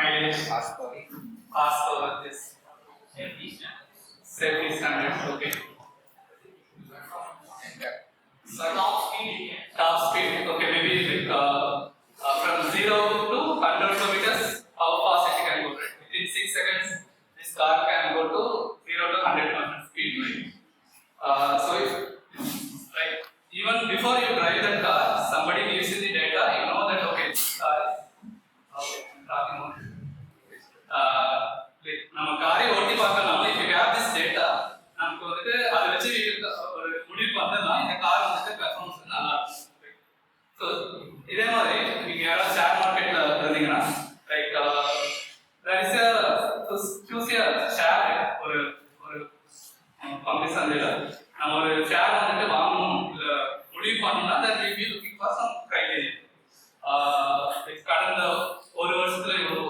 mileage, horsepower, this safety standards. Okay. So top speed. Okay, maybe like from 0 to 100 kilometers, how fast it can go? Right? Within 6 seconds, this car can go to 0 to 100 speed. Right? So if like even before you drive that car, somebody gives you the data, you know that okay, this car is okay. I'm talking about like நம்ம காரை ஓட்டி பார்க்கலாம். If you have this data, நமக்கு வந்துட்டு அதை வச்சு ஒரு முடிவு பண்ணா இந்த கார் வந்துட்டு பெர்ஃபார்மன்ஸ் நல்லா இருக்கும். ஸோ இதே மாதிரி நீங்க யாராவது ஷேர் மார்க்கெட்ல இருந்தீங்கன்னா like there is a choose a share ஒரு ஒரு பங்கு சந்தையில நம்ம ஒரு ஷேர் வந்துட்டு வாங்கணும் இல்ல முடிவு பண்ணணும்னா that we will looking for some criteria. கடந்த ஒரு வருஷத்துல இவ்வளவு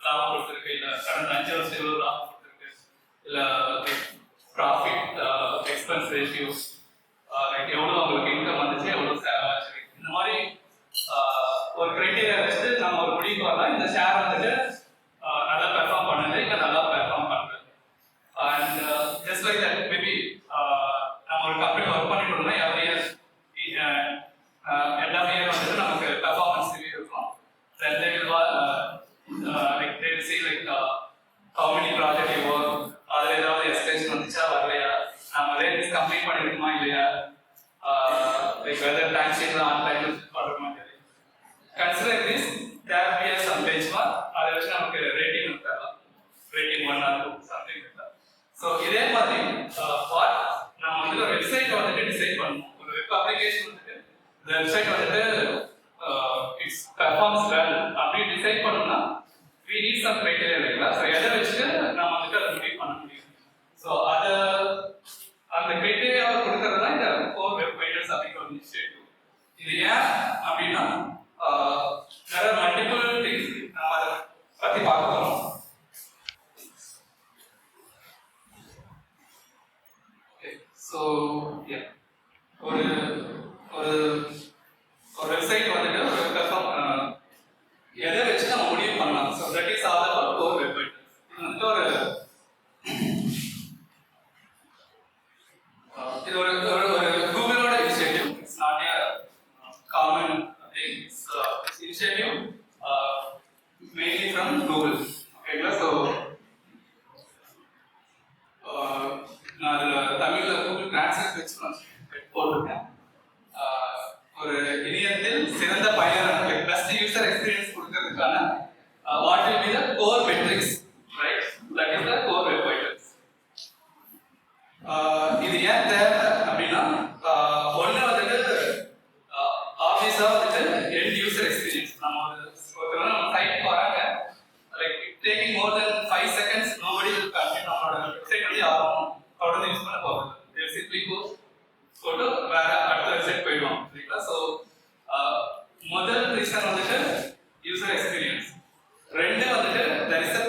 லாபம் கொடுத்துருக்கு, இல்ல கடந்த 5 வருஷத்துல இவ்வளவு லாபம் கொடுத்துருக்கு, இல்ல ப்ராஃபிட் எக்ஸ்பென்ஸ் ரேஷியோஸ் லைக் எவ்வளவு உங்களுக்கு இன்கம் வந்துச்சு, எவ்வளவு செலவாச்சு, இந்த மாதிரி ஒரு கிரைட்டீரியா வச்சு நம்ம ஒரு முடிவுக்கு வரலாம். இந்த ஷேர் வந்துட்டு நல்லா பெர்ஃபார்ம் பண்ணுது இல்லை நல்லா பெர்ஃபார்ம் பண்ணுது. And just like that maybe நம்ம ஒரு கம்பெனி ஒர்க் பண்ணிட்டு இருந்தோம்னா எவ்ரி இயர் எல்லா இயர் வந்துட்டு நமக்கு பெர்ஃபார்மன்ஸ் ரிவ்யூ இருக்கும். Then they will like they will see like how many project you work, அதுல ஏதாவது எஸ்கலேஷன் வந்துச்சா வரலையா, நம்ம ரேட்ஸ் கம்ப்ளீட் பண்ணிருக்கோமா இல்லையா, like whether time sheet on time பண்ணுறோமா இல்லையா. Consider this, there will be some benchmark, அதை வச்சு நமக்கு ரேட்டிங் தரலாம், rating 1 or 2 something like that. So இதே மாதிரி வாட் நம்ம வந்து ஒரு வெப்சைட் வந்துட்டு டிசைட் பண்ணணும். ஒரு வெப் அப்ளிகேஷன் வந்துட்டு இந்த வெப்சைட் வந்துட்டு இட்ஸ் பெர்ஃபார்ம்ஸ் வெல் அப்படி டிசைட் பண்ணணும்னா we need some criteria இல்லைங்களா. ஸோ எதை வச்சுட்டு நம்ம வந்துட்டு அதை முடிவு பண்ண முடியும். ஸோ அதை அந்த கிரைட்டீரியாவை கொடுக்கறது தான் இந்த கோர் வெப் வைட்டர்ஸ் அப்படிங்கிற ஒரு இனிஷியேட்டிவ். இது ஏன் அப்படின்னா there are multiple things நம்ம அதை பற்றி பார்க்க போகிறோம். ஸோ ஒரு ஒரு ஒரு வெப்சைட் வந்துட்டு ஒரு பெர்ஃபார்ம் எதை வச்சு நம்ம முடிவு பண்ணலாம். So that is all about core web vitals. இது வந்துட்டு ஒரு இது ஒரு கூகுளோட initiative. It's not a common thing. It's initiative mainly from Google. ஓகேங்களா. ஸோ நான் அதில் தமிழில் கூகுள் டிரான்ஸ்லேட் வச்சு நான் போட்டிருக்கேன். ஒரு இணையத்தில் சிறந்த பயனர் பெஸ்ட் யூசர் எக்ஸ்பீரியன்ஸ் கொடுக்கறதுக்கான what will be the core metrics, right? That is the core web vitals. இது ஏன் தேவை அப்படின்னா ஒன்று வந்துட்டு ஆப்வியஸாக வந்துட்டு எண்ட் யூசர் எக்ஸ்பீரியன்ஸ். நம்ம ஒருத்தர் நம்ம சைட்டுக்கு வராங்க, like taking more then 5 seconds nobody will continue நம்மளோட வெப்சைட் வந்து யாரும் தொடர்ந்து யூஸ் பண்ண போகிறது. they simply go to வேற அடுத்த வெப்சைட் போயிடுவோம். சரிங்களா. ஸோ முதல் ரீசன் வந்துட்டு யூசர் எக்ஸ்பீரியன்ஸ். ரெண்டு வந்துட்டு there is a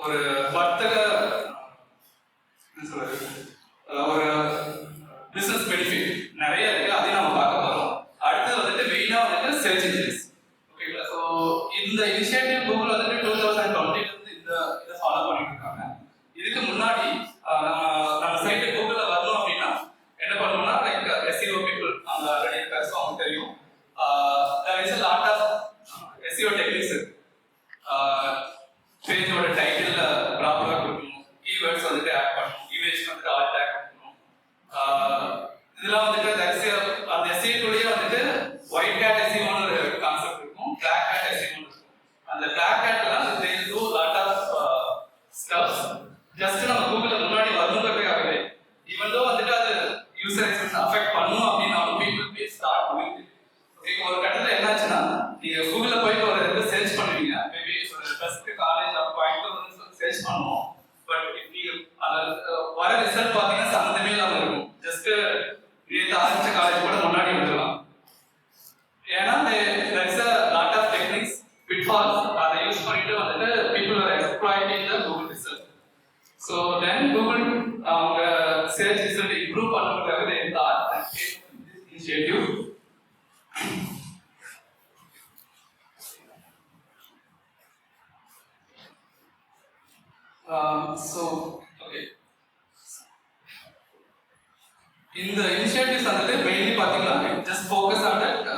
ஒரு வர்த்தக ஒரு பிசினஸ் பெனிஃபிட் நிறைய இருக்கு, அதையும் நம்ம பார்க்க போறோம். அடுத்து வந்துட்டு மெயினா வந்துட்டு சர்ச் இன்ஜின்ஸ். ஓகேங்களா. ஸோ இந்த இனிஷியேட்டிவ் கூகுள் வந்துட்டு 2020 இதை ஃபாலோ பண்ணிட்டு இருக்காங்க. இதுக்கு முன்னாடி நம்ம சைட்டு கூகுள்ல வரணும் அப்படின்னா என்ன பண்ணணும்னா லைக் SEO people அந்த ஆல்ரெடி இருக்காரு, அவங்க தெரியும். there is a lot of SEO techniques. பேஜோட டைட்டில் ப்ராப்பராக கொடுக்கணும், கீவேர்ட்ஸ் வந்துட்டு ஆட் பண்ணணும், இமேஜ் வந்துட்டு ஆல் டேக் பண்ணணும். இதெல்லாம் வந்துட்டு அந்த SEO-க்குள்ளேயே வந்துட்டு ஒயிட் ஹேட் SEO-ன்னு ஒரு கான்செப்ட் இருக்கும், பிளாக் ஹேட் SEO-ன்னு இருக்கும். அந்த பிளாக் ஹேட்லாம் they do lot of stuff just நம்ம கூகுள்ல முன்னாடி வரணுங்கிறதுக்காகவே. ஈவன் தோ வந்துட்டு அது யூசர் எக்ஸ்பீரியன்ஸ் அஃபெக்ட் பண்ணும் அப்படின்னாலும் people will start doing it. Okay. ஒரு கட்டத்தில் என்னாச்சுன்னா நீங்க கூகுள்ல போயிட்டு ஒரு இது சர்ச் பண்ணுவீங்க, மேபி ஒரு பெஸ்ட் காலேஜ் ஆஃப் கோயம்புத்தூர் வந்து சர்ச் பண்ணுவோம். பட் நீங்க வர ரிசல்ட் பார்த்தீங்கன்னா சம்மந்தமே இல்லாமல் இருக்கும். ஜஸ்ட் நேற்று ஆரம்பிச்ச காலேஜ் கூட முன்னாடி வந்துடலாம். ஏன்னா there is a lot of techniques, pitfalls, அதை யூஸ் பண்ணிட்டு வந்துட்டு people are exploiting the Google result. So then Google அவங்க search result improve பண்ணுறதுக்காக they thought and came this initiative. So okay, இந்த இனிஷியேட்டிவ்ஸ் வந்துட்டு மெயின்லி பார்த்தீங்கன்னா ஜஸ்ட் ஃபோக்கஸ் ஆன் தட்.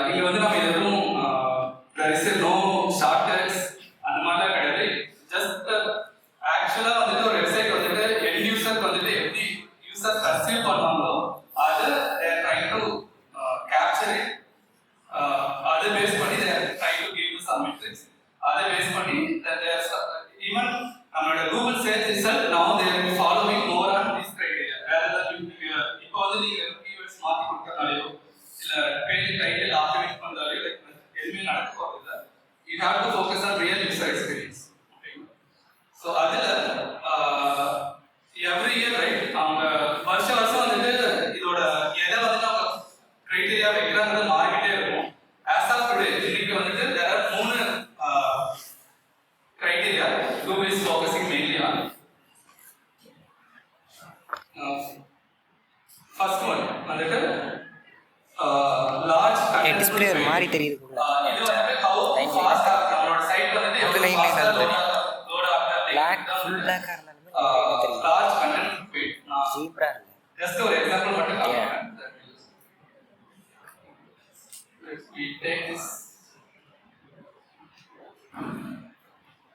இங்கே வந்து நம்ம எதுவும் there is no shortcuts அந்த மாதிரிலாம் கிடையாது. ஜஸ்ட் ஆக்சுவலாக வந்துட்டு ஒரு வெப்சைட் வந்துட்டு எண்ட் யூசருக்கு வந்துட்டு எப்படி யூசர் பர்சீவ் பண்ணுவாங்களோ அதை ட்ரைங் டு கேப்சர் இட். அதை பேஸ் பண்ணி try to give you some metrics. அதை பேஸ் பண்ணி ஈவன் நம்மளோட Google search result now they are following more on this criteria rather than இப்போ வந்து நீங்க கீவேர்ட்ஸ் மாத்தி கொடுக்கறதாலயோ இல்ல பேஜ் டைட்டில் ஆப்டிமைஸ் பண்றதாலயோ லைக் எதுவுமே நடக்க போறதில்ல. You have to focus on real user experience. So அதுல எவ்ரி இயர் ரைட் அவங்க வருஷம் வந்துட்டு இதோட எதை வந்து அவங்க கிரைட்டீரியா வைக்கிறாங்கிறது மாறிக்கிட்டே இருக்கும். ஆஸ் ஆஃப் டுடே இன்னைக்கு வந்துட்டு there are 3 criteria Google is focusing mainly on. First one வந்துட்டு large content டிஸ்ப்ளே மாறி தெரியுது. இது வந்து how fast நம்மளோட சைட் வந்துட்டு எவ்வளவு fast லோட் ஆகுது. black full black ஆ இருந்தாலுமே தெரியும். large content feed zebra just ஒரு எக்ஸாம்பிள் மட்டும் காமிக்கிறேன். We take this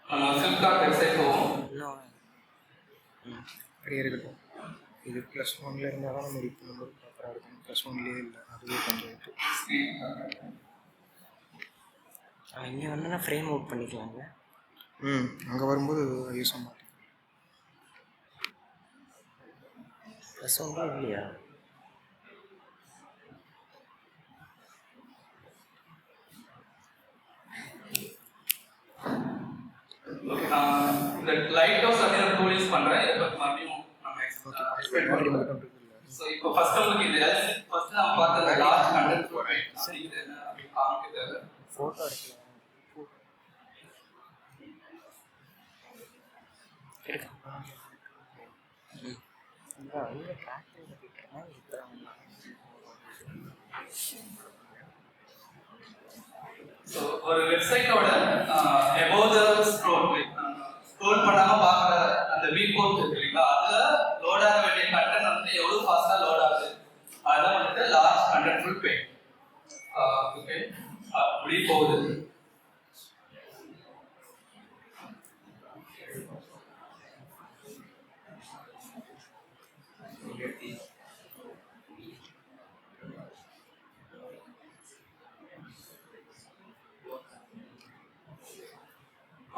நம்ம ஃபிளிப்கார்ட் வெப்சைட் போவோம். இன்னும் அப்படியே இருக்கட்டும். இது +1ல இருந்தால் தான் நம்ம ரீட் பண்ணும்போது ப்ராப்பராக இருக்கும். +1லேயே இல்லை, அதுவே கொஞ்சம் இங்கே வந்து நான் ஃப்ரேம் அவுட் பண்ணிக்கலாங்க. அங்கே வரும்போது யூஸ் ஆக மாட்டேன். +1 இல்லையா? இந்த லைட் ஹவுஸ் அப்படிங்கிற டூல் யூஸ் பண்றேன். இத பத்தி மறுபடியும் நம்ம எக்ஸ்பிளைன் பண்ணுவோம். சோ இப்போ ஃபர்ஸ்ட் உங்களுக்கு இது ஃபர்ஸ்ட் நம்ம பார்த்த லார்ஜ் கண்டென்ட் ரைட் அப்படிங்கிறது என்ன அப்படி காமிக்கிறது ஃபோட்டோ எடுக்கலாம். ஸோ ஒரு வெப்சைட்டோட above the scroll ஸ்க்ரோல் பண்ணாம பார்க்குற அந்த வியூ போர்ட் இருக்கு இல்லைங்களா, அதுல லோட் ஆக வேண்டிய கண்டென்ட் வந்து எவ்வளவு ஃபாஸ்டா லோட் ஆகுது அதான் வந்துட்டு லார்ஜ் கண்டென்ட்ஃபுல் பேஜ். ஓகே, அப்படி போகுது.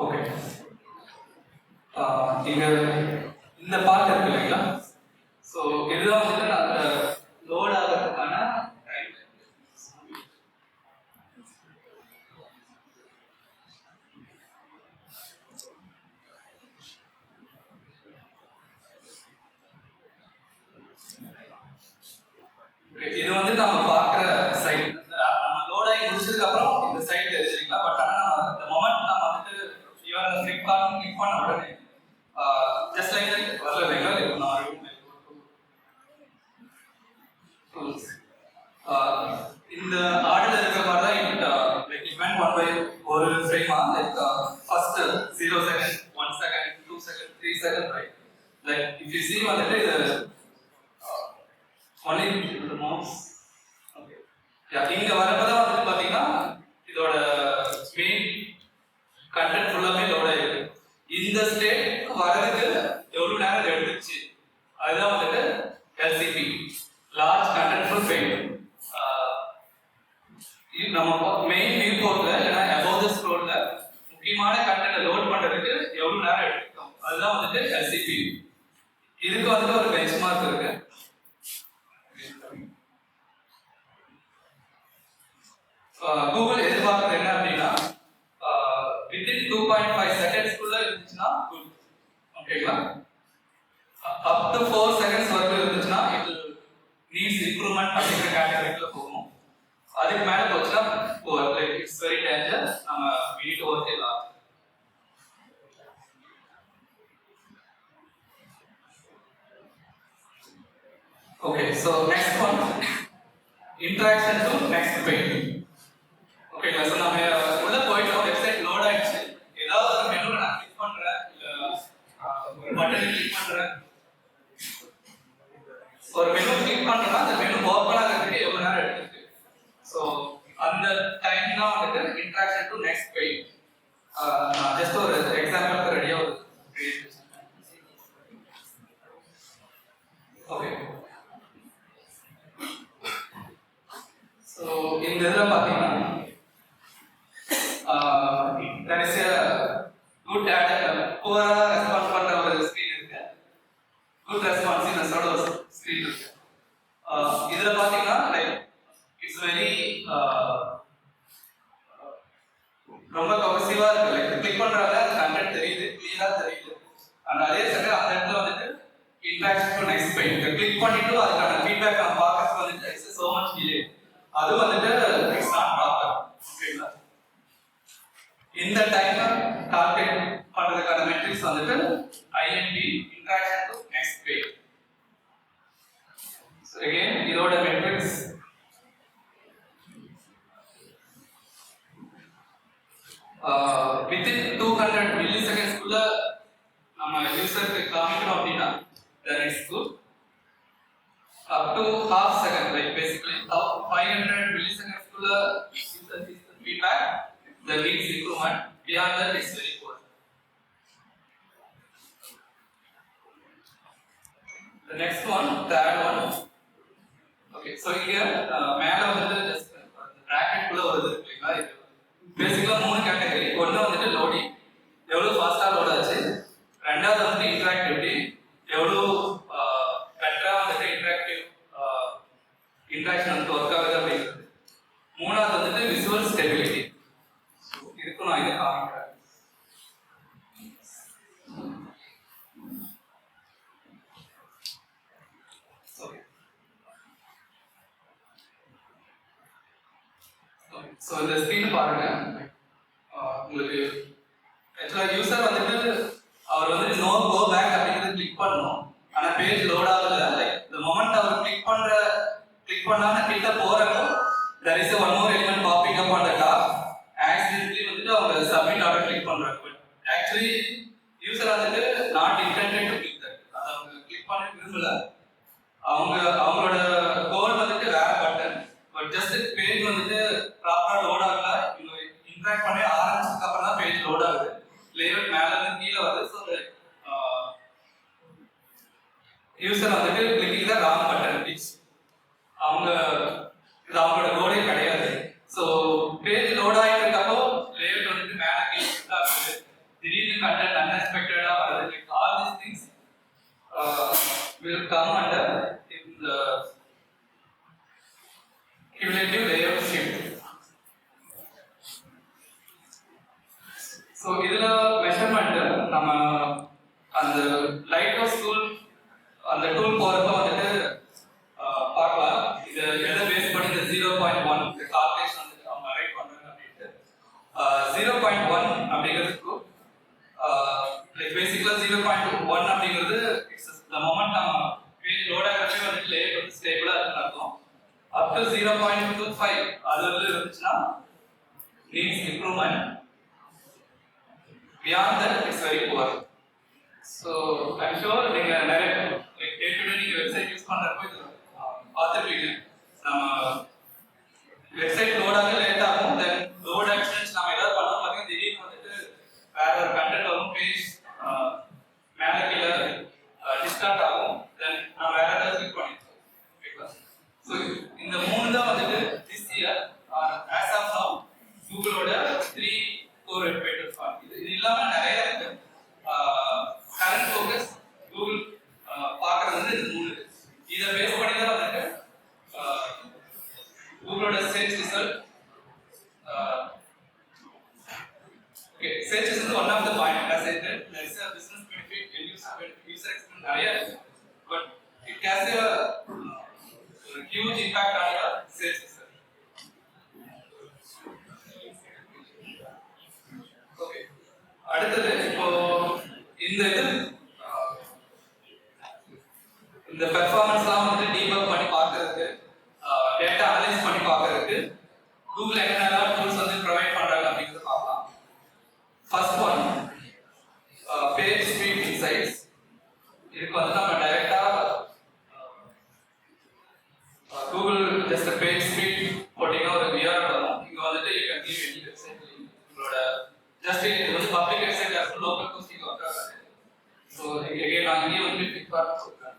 ஓகே, இங்க இந்த பார்ட் இருக்கு இல்லைங்களா, ஸோ இதுதான் வந்துட்டு அந்த லோட் ஆகிறதுக்கான டைம். இது வந்து நம்ம பார்க்குற சைட். நம்ம லோட் ஆகி முடிச்சதுக்கு அப்புறம் இந்த சைட் தெரிஞ்சுக்கலாம். பட் ஆனால் இந்த மொமெண்ட் நம்ம வந்துட்டு இவன் ஃபிளிப்கார்ட் கிளிக் பண்ண உடனே ஜஸ்ட் லைக் தட் வரல இல்லைங்களா. இப்போ நான் இந்த ஆர்டர் இருக்கிற மாதிரி தான் லைக் இவெண்ட் ஒன் பை ஒரு ஃப்ரேமா like first 0 second 1 second 2 second 3 second right. Like if you see வந்துட்டு இது only the mouse. Okay, இங்க வரப்பதான் வந்து பாத்தீங்கன்னா இதோட மெயின் கண்டென்ட் ஃபுல்லாமே லோட் ஆயிருக்கு. இந்த ஸ்டேட் வரதுக்கு எவ்வளவு நேரம் எடுத்துச்சு அதுதான் வந்துட்டு LCP, லார்ஜ் கண்டென்ட்ஃபுல் பேஜ். நம்ம மெயின் வியூ போர்ட்ல இல்லைன்னா above the scrollல முக்கியமான கண்டென்ட்டை லோட் பண்றதுக்கு எவ்வளவு நேரம் எடுத்துக்கும் அதுதான் வந்துட்டு LCP. இதுக்கு வந்துட்டு ஒரு பெஞ்ச் மார்க் இருக்கு. கூகுள் எதிர்பார்க்குறது என்ன அப்படின்னா within 2.5 செகண்ட்ஸ்க்குள்ள இருந்துச்சுன்னா குட். ஓகேங்களா, up to 4 செகண்ட்ஸ் வரைக்கும் இருந்துச்சுன்னா இது நீட்ஸ் இம்ப்ரூவ்மெண்ட் அப்படிங்கிற கேட்டகரிக்குள்ள போகும். அதுக்கு மேல போச்சுன்னா லைக் இட்ஸ் வெரி டேஞ்சர், நம்ம we need to work a lot. Okay, so next one, interaction to next page. Okay, so நம்ம உள்ள போயிட்டோம், வெப்சைட் லோட் ஆயிடுச்சு. ஏதாவது ஒரு மெனுல நான் கிளிக் பண்றேன், இல்ல நெக்ஸ்ட் பெயின். ஜஸ்ட் ஒரு எக்ஸாம்பிளுக்கு ரெடியாக ஒரு கிரியேட். ஓகே, ஸோ இந்த இதில் பார்த்தீங்கன்னா there is a good data, poor response பண்ற ஒரு ஸ்கிரீன் இருக்கு, good responsiveness ஓட ஒரு ஸ்கிரீன் இருக்கு. இதுல பாத்தீங்கன்னா லைக் இட்ஸ் வெரி ரொம்ப கவர்சிவா இருக்கு. லைக் கிளிக் பண்றாங்க, அந்த கண்டென்ட் தெரியுது, கிளியரா தெரியுது. அண்ட் அதே சமயம் அந்த இடத்துல வந்துட்டு interaction to next pain click பண்ணிட்டு அதுக்கான ஃபீட்பேக் நம்ம பார்க்கறது வந்துட்டு இட்ஸ் சோ மச் டிலே. அது வந்துட்டு இட்ஸ் நாட் ப்ராப்பர். ஓகேங்களா? இந்த டைம் டார்கெட் பண்றதுக்கான மெட்ரிக்ஸ் வந்துட்டு INT interaction to next page. So again இதோட மெட்ரிக்ஸ் within 200 milliseconds குள்ள நம்ம யூசருக்கு காமிக்கணும் அப்படின்னா then it's good. Up to half second, like basically 500 milliseconds குள்ள user gives the feedback, the needs improvement. Beyond that, it's very poor. The next one, third one. Okay, so here, மேல வந்து just bracket குள்ள வருது இல்லைங்களா? இது பேசிக்கலா மூணு category. ஒன்னு வந்துட்டு லோடிங், எவ்வளவு ஃபாஸ்டா லோட் ஆச்சு. ரெண்டாவது வந்து இன்டராக்டிவிட்டி, எவ்வளவு பெட்டரா வந்துட்டு இன்டராக்ஷன் வந்து ஒர்க் ஆகுது அப்படிங்கிறது. மூணாவது வந்துட்டு விசுவல் ஸ்டெபிலிட்டி. இதுக்கும் நான் இதை காமிக்கிறேன். ஸோ இந்த ஸ்க்ரீன் பாருங்க. உங்களுக்கு ஆக்சுவலாக யூசர் வந்துட்டு அவர் வந்துட்டு நோ கோ பேக் அப்படிங்கிறது கிளிக் பண்ணணும். ஆனால் பேஜ் லோட் ஆகல. லைக் இந்த மொமெண்ட் அவர் கிளிக் பண்ணாம கிட்ட போறப்போ there is one more element popping up on the top. Accidentally வந்துட்டு அவங்க சப்மிட் ஆர்டர் கிளிக் பண்றாங்க. பட் ஆக்சுவலி யூசர் வந்துட்டு not intended to click that. அதை அவங்க கிளிக் பண்ண விரும்பல. அவங்களோட கோல் வந்துட்டு வேற பட்டன். பட் ஜஸ்ட் பேஜ் வந்துட்டு ப்ராப்பரா லோட் ஆகல. இவங்க இன்டராக்ட் பண்ணி ஆரம்பிச்சதுக்கு அப்புறம் தான் பேஜ் லோட் ஆகுது. லேஅவுட் மேல இருந்து கீழே வருது. ஸோ யூசர் வந்துட்டு கிளிக்கிங் த ராங் பட்டன். அவங்களோட கோலே கிடையாது. ஸோ பேஜ் லோட் ஆகிட்டு இருக்கப்போ லேஅவுட் வந்துட்டு மேல கீழே ஆகுது. திடீர்னு கண்டென்ட் அன்எக்ஸ்பெக்டடா வருது. Like all these things will come under in the cumulative layout shift. So இதுல மெஷர்மெண்ட் நம்ம அந்த லைட் ஹவுஸ் டூல் அந்த டூல் போறப்ப வந்துட்டு பார்க்கலாம். இது எதை பேஸ் பண்ணி இந்த 0.1 கால்குலேஷன் வந்து அவங்க ரைட் பண்றாங்க அப்படின்ட்டு. 0.1 அப்படிங்கிறதுக்கு லைக் பேசிக்கலா 0.1 அப்படிங்கிறது the moment நம்ம பேஜ் லோட் ஆகிறப்ப வந்து லேயர் வந்து ஸ்டேபிளா இருக்குன்னு அர்த்தம். up to 0.25 அது வந்து இருந்துச்சுன்னா needs improvement. Beyond that it's very poor. So I'm sure நீங்க நிறைய like day to day நீங்க வெப்சைட் யூஸ் பண்றப்போ இது பார்த்துருப்பீங்க. நம்ம வெப்சைட் லோட் ஆக லேட் ஆகும். தென் லோட் ஆக்ஷன்ஸ் நம்ம ஏதாவது பண்ணோம் பார்த்தீங்கன்னா திடீர்னு வந்துட்டு வேற ஒரு கண்டென்ட் வரும். பேஜ் மேலே கீழே டிஸ்டார்ட் ஆகும். தென் நான் வேற ஏதாவது கிளிக் பண்ணிருக்கோம். ஓகேங்களா? ஸோ இந்த மூணு தான் வந்துட்டு this year as of now கூகுளோட 3 கோர் எலிவேட்டர்ஸ். இது இல்லாம நிறைய இருக்கு. கரண்ட் ஃபோக்கஸ் கூகுள் பார்க்கறது வந்து இது மூணு. இதை பேஸ் பண்ணி தான் வந்துட்டு கூகுளோட search result. Okay, search is one of the point. as I said, there is a business benefit, user experience நிறைய இருக்கு. But it has a huge impact on your sales result. Okay, அடுத்தது இப்போ இந்த பெர்ஃபார்மன்ஸ்லாம் வந்து டீபக் பண்ணி பார்க்கிறதுக்கு, data analyse பண்ணி பார்க்கிறதுக்கு கூகுள் என்னென்ன டூல்ஸ் வந்து ப்ரொவைட் பண்றாங்க அப்படிங்கறத பார்க்கலாம். First one page speed insights. இதுக்கு வந்து நம்ம டைரக்டா கூகுள் ஜஸ்ட் பேஜ் ஸ்பீட் போட்டீங்கன்னா ஒரு விஆர் வரும். இங்க வந்துட்டு you can give any website உங்களோட ஜஸ்ட் இது வந்து பப்ளிக் வெப்சைட்ல இருக்கு, லோக்கல் ஹோஸ்டிங் ஒர்க் ஆகாது. ஸோ எகைன் நான் இங்கே வந்து கிளிக் பண்ண சொல்றேன்.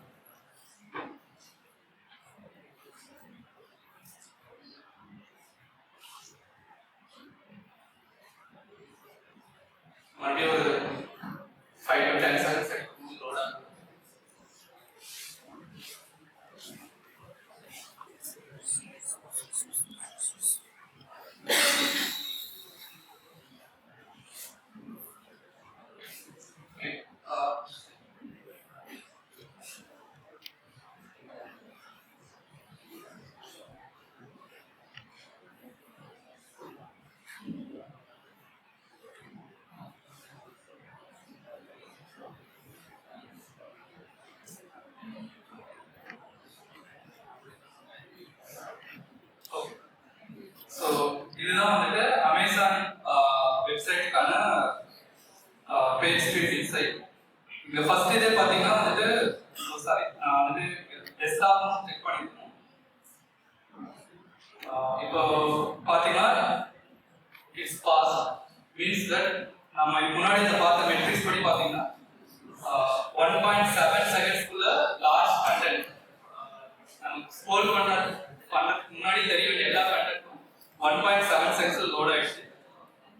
மறுபடியும் ஒரு 5 to 10 seconds எடுக்கும் லோட் ஆகும். ஸோ இதுதான் வந்துட்டு அமேசான் வெப்சைட்டுக்கான பேஜ் ஸ்பீட் இன்சைட். இங்க ஃபர்ஸ்ட் இதே பாத்தீங்கன்னா வந்துட்டு சாரி நான் வந்து டெஸ்க்டாப் செக் பண்ணிருக்கேன். இப்போ பாத்தீங்கன்னா இட்ஸ் பாஸ் மீன்ஸ் தட் நம்ம முன்னாடி இந்த பார்த்த மெட்ரிக்ஸ் படி பாத்தீங்கன்னா 1.7 செகண்ட்ஸ்க்குள்ள லாஸ்ட் கண்டென்ட் நம்ம ஸ்க்ரோல் பண்ணதுக்கு முன்னாடி தெரிய வேண்டிய எல்லா கண்டென்ட்டும் 1.7 செகண்ட்ஸ்ல லோட் ஆயிடுச்சு.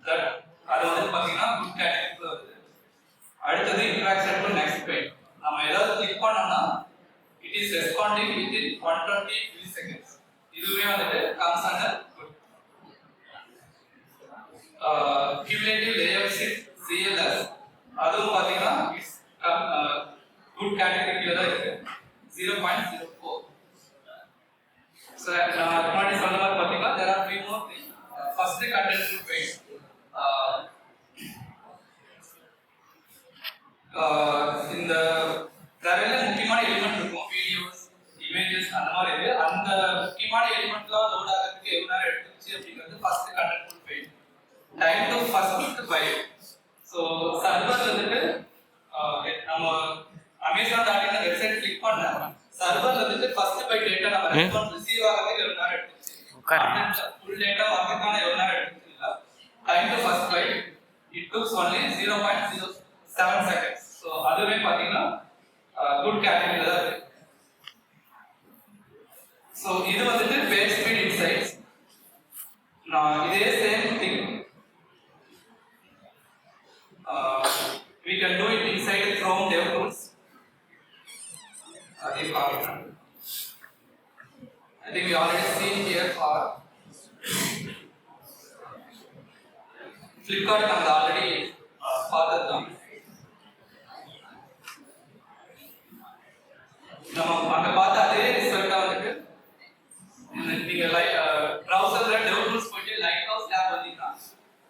தட் அது வந்து பாத்தீங்கன்னா குட் கேட்டகரிக்குள்ள வருது. அடுத்தது இன்ட்ராக்ஷன் டு நெக்ஸ்ட் பேஜ். நம்ம ஏதாவது கிளிக் பண்ணோம்னா it is responding within 120 milliseconds. இதுவே வந்துட்டு comes under good. cumulative layout CLS அதுவும் பாத்தீங்கன்னா இட்ஸ் குட் கேட்டகரிக்குள்ள தான் இருக்கு 0.04. So நான் முன்னாடி சொன்ன மாதிரி பாத்தீங்கன்னா there are three more things. First contentful page. இந்த நிறைய முக்கியமான எலிமெண்ட் இருக்கும், வீடியோஸ் இமேஜஸ் அந்த மாதிரி இருக்கு. அந்த முக்கியமான எலிமெண்ட்லாம் லோட் ஆகிறதுக்கு எவ்வளவு நேரம் எடுத்துச்சு அப்படிங்கிறது first contentful page. Time to first byte. So server வந்துட்டு நம்ம Amazon.in வெப்சைட் கிளிக் பண்ண சர்வர் வந்துட்டு ஃபர்ஸ்ட் பைட் டேட்டா நம்ம ரெஸ்பான்ஸ் ரிசீவ் ஆகிறதுக்கு எவ்வளவு நேரம் எடுத்துச்சு, ஃபுல் டேட்டா வரதுக்கான எவ்வளவு நேரம் எடுத்துச்சு இல்ல. Time to first byte it டுக்ஸ் only 0.07 seconds. So அதுவே பாத்தீங்கன்னா குட் கேட்டகரியில தான் இருக்கு. ஸோ இது வந்துட்டு பேஜ் ஸ்பீட் இன்சைட்ஸ். நான் இதே same thing we can do it inside Chrome DevTools. அதே பார்க்கலாம். I think we already seen here for Flipkart நம்ம ஆல்ரெடி பார்த்ததுதான். நம்ம அங்க பார்த்த அதே ரிசல்ட்டா வந்துட்டு நீங்க browserல DevTools போயிட்டு லைட்ஹவுஸ் tab வந்தீங்கன்னா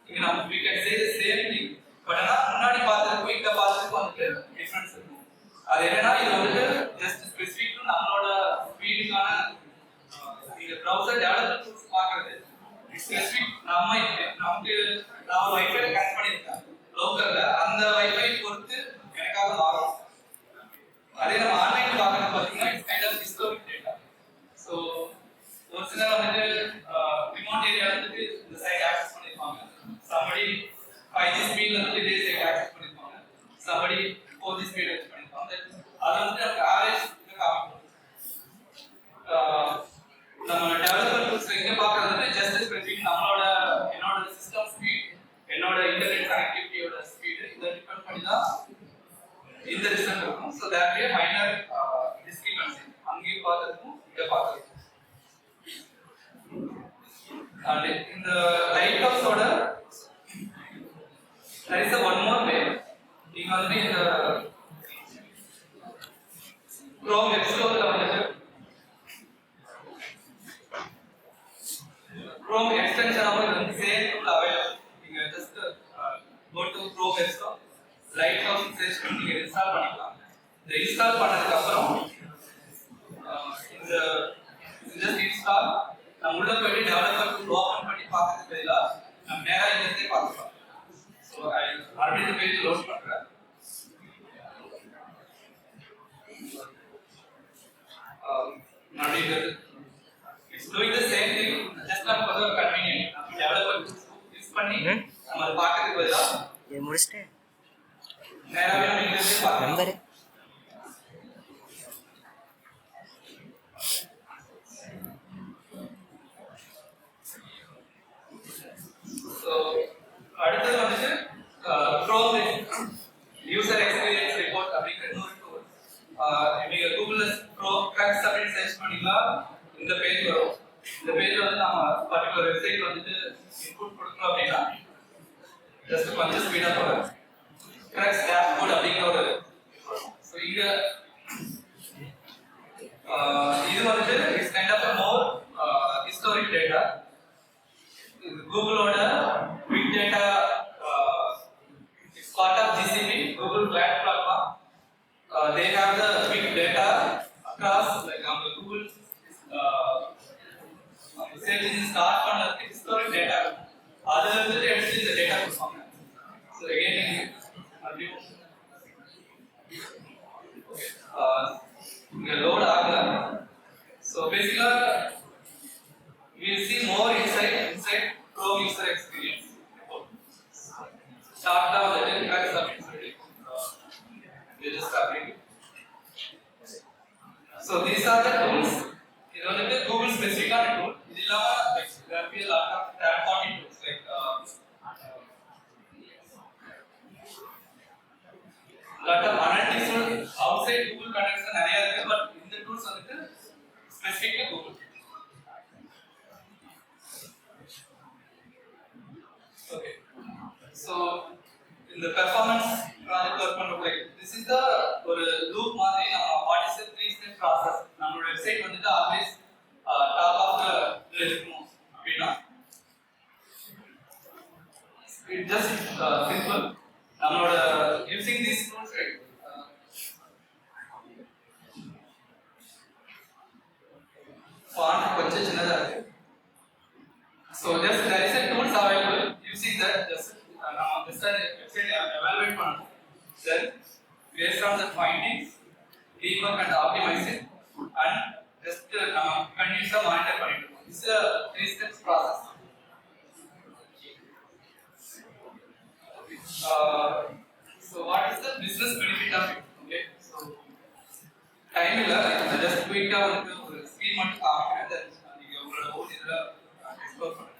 இங்க நம்ம we can say the same thing. But ஆனா முன்னாடி பார்த்ததுக்கும் இந்த பார்த்ததுக்கும் வந்துட்டு டிஃபரன்ஸ் இருக்கும். அது என்னன்னா இது வந்துட்டு ஜஸ்ட் ஸ்பெசிஃபிக் டு நம்மளோட ஸ்பீடுக்கான இந்த browser டெவலப்பர் டூல்ஸ் பார்க்கிறது ஸ்பெசிஃபிக் நமக்கு நான் வைஃபை கனெக்ட் பண்ணிருக்கேன் லோக்கல்ல, அந்த வைஃபை பொறுத்து எனக்காக மாறும். அதே நம்ம ஆன்லைன் பார்க்கறது பாத்தீங்கன்னா it's kind of discovery data. So ஒரு சிலர் வந்துட்டு ரிமோட் ஏரியால வந்துட்டு இந்த சைட் ஆக்சஸ் பண்ணிருப்பாங்க, somebody 5G ஸ்பீட்ல வந்து இதே சைட் ஆக்சஸ் பண்ணிருப்பாங்க, somebody 4G ஸ்பீட் ஆக்சஸ் பண்ணிருப்பாங்க. அது வந்து நமக்கு ஆவரேஜ் காமிக்கும். நம்ம டெவலப்பர் டூல்ஸ் இங்க பார்க்கறது ஜஸ்ட் ஸ்பெசிஃபிக் என்னோட சிஸ்டம் ஸ்பீட், என்னோட இன்டர்நெட் கனெக்டிவிட்டியோட ஸ்பீட் இதை டிபெண்ட் பண்ணி தான் இந்த ரிசல்ட் இருக்கும். So that way minor discrepancy அங்கேயும் பார்த்ததுக்கும் இதை பார்த்ததுக்கும். அண்ட் இந்த light ஹவுஸோட there is a one more way. நீங்க வந்து இந்த Chrome Web Store-ல வந்துட்டு Chrome extension வந்து same tool available. நீங்க just go to Chrome Web Store, Lighthouse install நீங்க இன்ஸ்டால் பண்ணிக்கலாம். இந்த இன்ஸ்டால் பண்ணதுக்கு அப்புறம் இந்த just install நம்ம உள்ள போய் டெவலப்பர் டூல் ஓபன் பண்ணி பார்க்கிறதுக்கு பதிலா நம்ம நேரா இங்கே பார்க்கலாம். ஸோ மறுபடியும் இந்த பேஜ் லோட் பண்றேன். மறுபடியும் it's doing the same thing, just for the convenient நம்ம டெவலப்பர் டூல்ஸ் யூஸ் பண்ணி நம்ம பார்க்கறதுக்கு பதிலா இது முடிச்சிட்டேன் நேராவே நம்ம இங்க இருந்து பார்க்கலாம். நம்பரு ஸோ அடுத்தது வந்துட்டு க்ரோம் யூசர் எக்ஸ்பீரியன்ஸ் ரிப்போர்ட் அப்படிங்கிற இன்னொரு டூல். நீங்க கூகுள்ல க்ரோம் கிராக்ஸ் அப்படின்னு சர்ச் பண்ணீங்களா இந்த பேஜ் வரும். இந்த பேஜ்ல வந்து நம்ம பர்டிகுலர் வெப்சைட் வந்துட்டு இன்புட் கொடுக்கணும் அப்படின்னா ஜஸ்ட் கொஞ்சம் ஸ்பீடா போகும். கிராக்ஸ் டேஷ்போர்ட் அப்படிங்கிற ஒரு ஸோ இங்க இது வந்துட்டு it's kind of more historic data. கூகுளோட big data it's part of GCP Google platform. They have the big data across like on the Google search engine start பண்ணதுக்கு historic data அதுல இருந்து எடுத்து இந்த டேட்டா கொடுப்பாங்க. So again அப்படியே இங்க load ஆகல. So basically we will see more inside Chrome user experience. Start down the impact submit. We just copy. So these are the tools. இது வந்து Google specific ஆன tool. இது இல்லாம there will be a lot of third party tools like lot of analytics outside Google connects நிறைய இருக்கு. But இந்த tools வந்து specific to Google. Okay. So in the performance project work பண்றப்ப this is the ஒரு loop மாதிரி நம்ம what is the three step process நம்மளோட website வந்துட்டு always top of the இருக்கணும் அப்படினா it just simple நம்மளோட using these tools right font கொஞ்சம் சின்னதா இருக்கு. So just there is a tools available using that just website evaluate பண்ணணும். Then based on the findings debug and optimize it and just continuously monitor பண்ணிட்டு இருக்கோம். This is a three steps process. So what is the business benefit of it? Okay, so time இல்ல just quick ஆ ஒரு screen மட்டும் காமிக்கிறேன். நீங்க உங்களோட own இதுல explore பண்ணுங்க.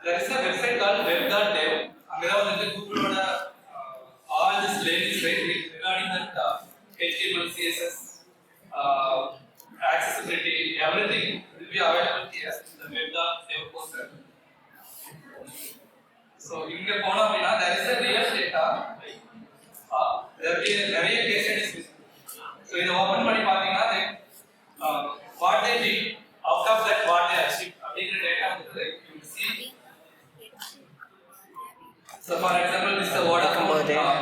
There is a website called web.dev. அங்கதான் வந்து கூகுளோட all this ladies right regarding that HTML, CSS, accessibility, everything will be available here in the web.dev portal. So இங்க போனோம் அப்படின்னா there is a real data. There will be நிறைய case studies. So இதை open பண்ணி பாத்தீங்கன்னா what they did out of that what they achieved அப்படிங்கிற data வந்து you will see. So for example this is the Vodafone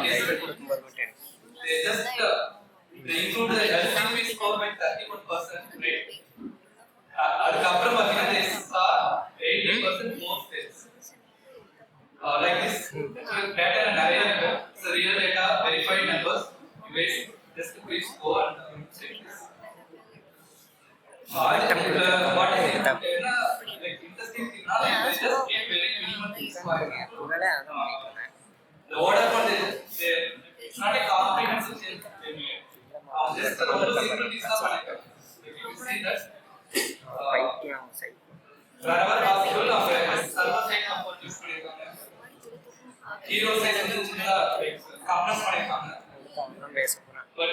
case study. They just they include the LCP score by 31% rate. அதுக்கப்புறம் பாத்தீங்கன்னா they saw 80% more sales. Like this data நிறைய இருக்கு. So real data verified numbers. You guys just please go and check this. What is like interesting thing now they just get very minimal things for the order for it's not a comprehensive change just a simple things are பண்ணிருக்காங்க. You see that wherever possible of server side component use பண்ணிருக்காங்க. Hero size வந்து சின்னதா compress பண்ணிருக்காங்க. But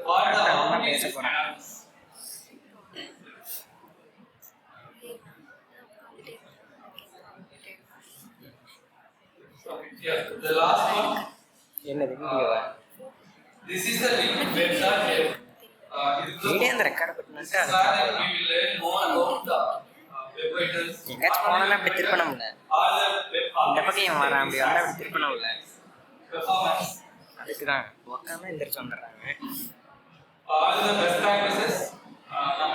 what the output is enormous. Yeah, the last one. என்னது வீடியோவா? This is the link web.dev. Video அந்த record பண்ணிட்டு we will learn more about the web vitals. எங்கேயாச்சும் போனா அப்படி திருப்பணும்ல All the web இந்த பக்கம் வரான் அப்படி வந்தா அப்படி திருப்பணும்ல performance. அதுக்கு தான் உக்காம எந்திரிச்சு வந்துடுறாங்க. All the best practices. நம்ம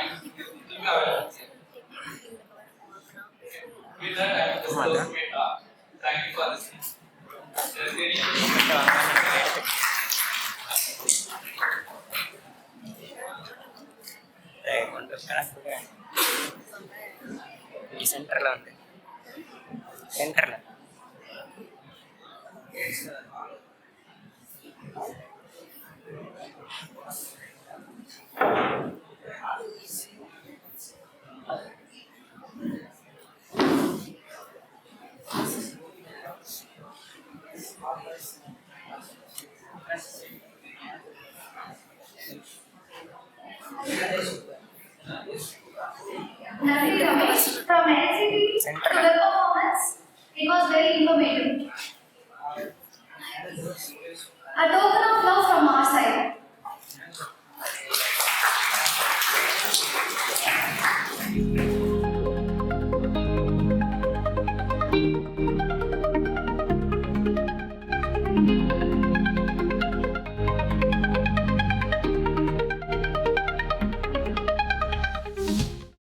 with that I will close my talk. Thank you for listening. கொண்டு கொடுக்குறேன். இங்கே சென்டரில் வந்து சென்டரில் Nandi Ramesh from LCD to the performance. It was very informative. A token of love from our side.